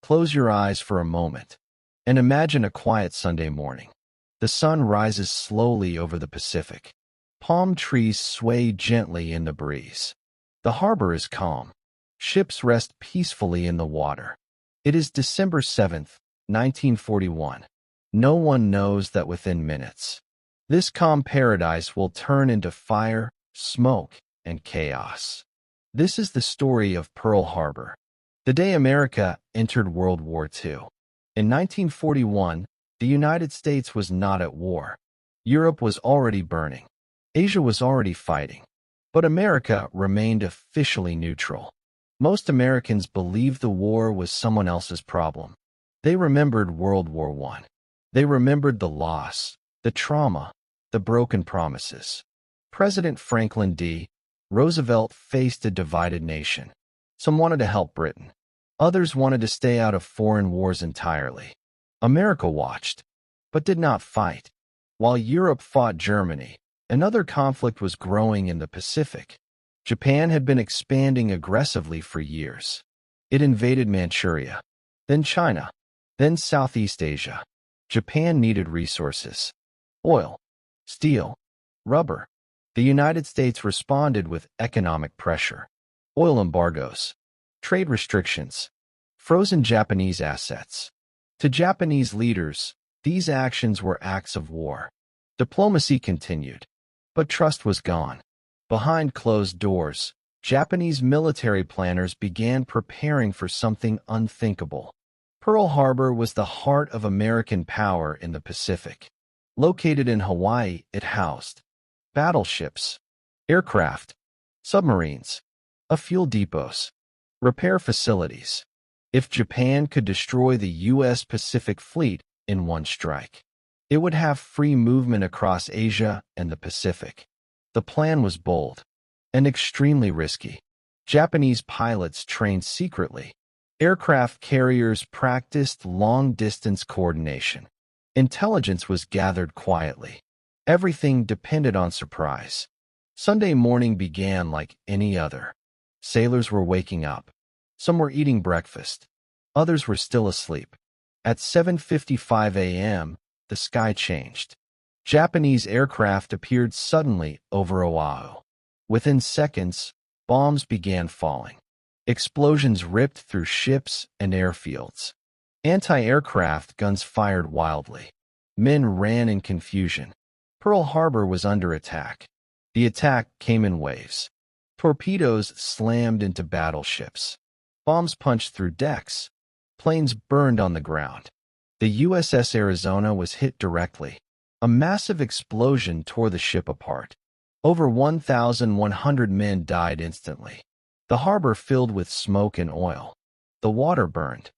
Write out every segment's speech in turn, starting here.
Close your eyes for a moment and imagine a quiet Sunday morning. The sun rises slowly over the Pacific. Palm trees sway gently in the breeze. The harbor is calm. Ships rest peacefully in the water. It is December 7th, 1941. No one knows that within minutes, this calm paradise will turn into fire, smoke, and chaos. This is the story of Pearl Harbor, the day America entered World War II. In 1941, the United States was not at war. Europe was already burning. Asia was already fighting. But America remained officially neutral. Most Americans believed the war was someone else's problem. They remembered World War I. They remembered the loss, the trauma, the broken promises. President Franklin D. Roosevelt faced a divided nation. Some wanted to help Britain. Others wanted to stay out of foreign wars entirely. America watched, but did not fight. While Europe fought Germany, another conflict was growing in the Pacific. Japan had been expanding aggressively for years. It invaded Manchuria, then China, then Southeast Asia. Japan needed resources: oil, steel, rubber. The United States responded with economic pressure, oil embargoes, trade restrictions, frozen Japanese assets. To Japanese leaders, these actions were acts of war. Diplomacy continued, but trust was gone. Behind closed doors, Japanese military planners began preparing for something unthinkable. Pearl Harbor was the heart of American power in the Pacific. Located in Hawaii, it housed battleships, aircraft, submarines, fuel depots, repair facilities. If Japan could destroy the U.S. Pacific Fleet in one strike, it would have free movement across Asia and the Pacific. The plan was bold and extremely risky. Japanese pilots trained secretly. Aircraft carriers practiced long-distance coordination. Intelligence was gathered quietly. Everything depended on surprise. Sunday morning began like any other. Sailors were waking up. Some were eating breakfast. Others were still asleep. At 7:55 a.m., the sky changed. Japanese aircraft appeared suddenly over Oahu. Within seconds, bombs began falling. Explosions ripped through ships and airfields. Anti-aircraft guns fired wildly. Men ran in confusion. Pearl Harbor was under attack. The attack came in waves. Torpedoes slammed into battleships. Bombs punched through decks. Planes burned on the ground. The USS Arizona was hit directly. A massive explosion tore the ship apart. Over 1,100 men died instantly. The harbor filled with smoke and oil. The water burned.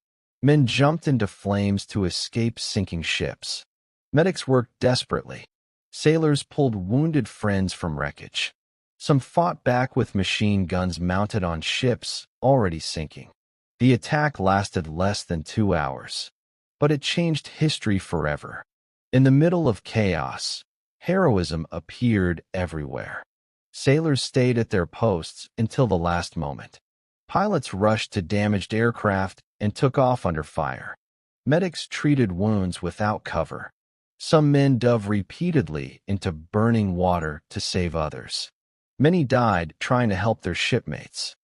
Men jumped into flames to escape sinking ships. Medics worked desperately. Sailors pulled wounded friends from wreckage. Some fought back with machine guns mounted on ships already sinking. The attack lasted less than 2 hours, but it changed history forever. In the middle of chaos, heroism appeared everywhere. Sailors stayed at their posts until the last moment. Pilots rushed to damaged aircraft and took off under fire. Medics treated wounds without cover. Some men dove repeatedly into burning water to save others. Many died trying to help their shipmates.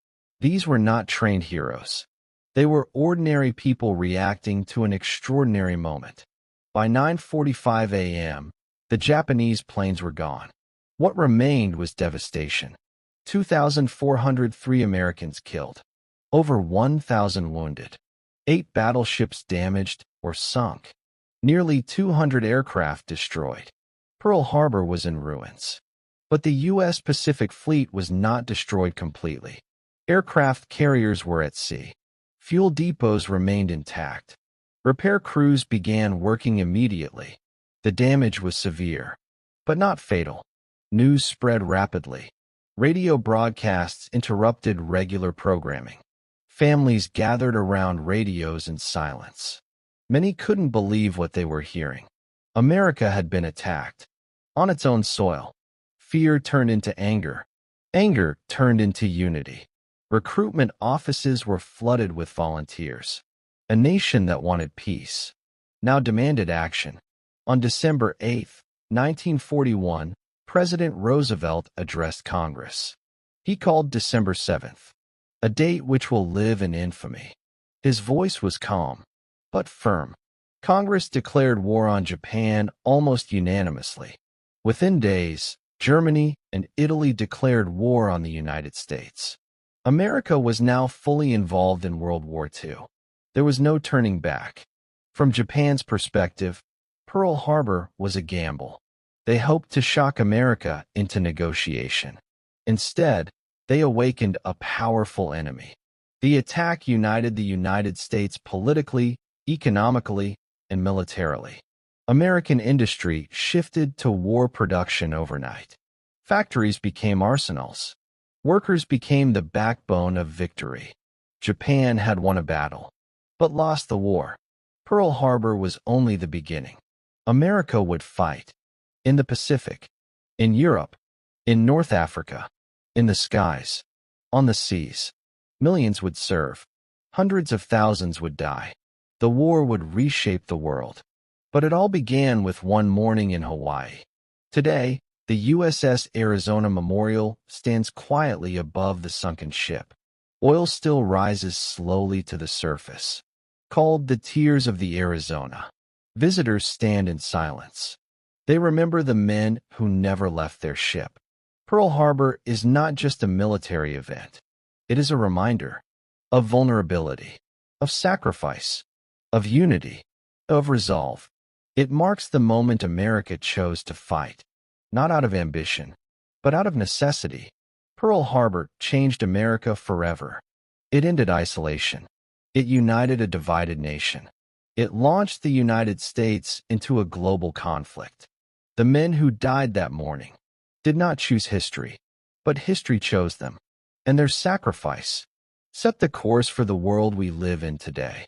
These were not trained heroes. They were ordinary people reacting to an extraordinary moment. By 9:45 a.m., the Japanese planes were gone. What remained was devastation. 2,403 Americans killed. Over 1,000 wounded. 8 battleships damaged or sunk. Nearly 200 aircraft destroyed. Pearl Harbor was in ruins. But the U.S. Pacific Fleet was not destroyed completely. Aircraft carriers were at sea. Fuel depots remained intact. Repair crews began working immediately. The damage was severe, but not fatal. News spread rapidly. Radio broadcasts interrupted regular programming. Families gathered around radios in silence. Many couldn't believe what they were hearing. America had been attacked. On its own soil. Fear turned into anger. Anger turned into unity. Recruitment offices were flooded with volunteers. A nation that wanted peace now demanded action. On December 8, 1941, President Roosevelt addressed Congress. He called December 7th, a date which will live in infamy. His voice was calm, but firm. Congress declared war on Japan almost unanimously. Within days, Germany and Italy declared war on the United States. America was now fully involved in World War II. There was no turning back. From Japan's perspective, Pearl Harbor was a gamble. They hoped to shock America into negotiation. Instead, they awakened a powerful enemy. The attack united the United States politically, economically, and militarily. American industry shifted to war production overnight. Factories became arsenals. Workers became the backbone of victory. Japan had won a battle, but lost the war. Pearl Harbor was only the beginning. America would fight. In the Pacific, in Europe, in North Africa, in the skies, on the seas. Millions would serve. Hundreds of thousands would die. The war would reshape the world. But it all began with one morning in Hawaii. Today, the USS Arizona Memorial stands quietly above the sunken ship. Oil still rises slowly to the surface. Called the Tears of the Arizona, visitors stand in silence. They remember the men who never left their ship. Pearl Harbor is not just a military event. It is a reminder of vulnerability, of sacrifice, of unity, of resolve. It marks the moment America chose to fight, not out of ambition, but out of necessity. Pearl Harbor changed America forever. It ended isolation. It united a divided nation. It launched the United States into a global conflict. The men who died that morning did not choose history, but history chose them, and their sacrifice set the course for the world we live in today.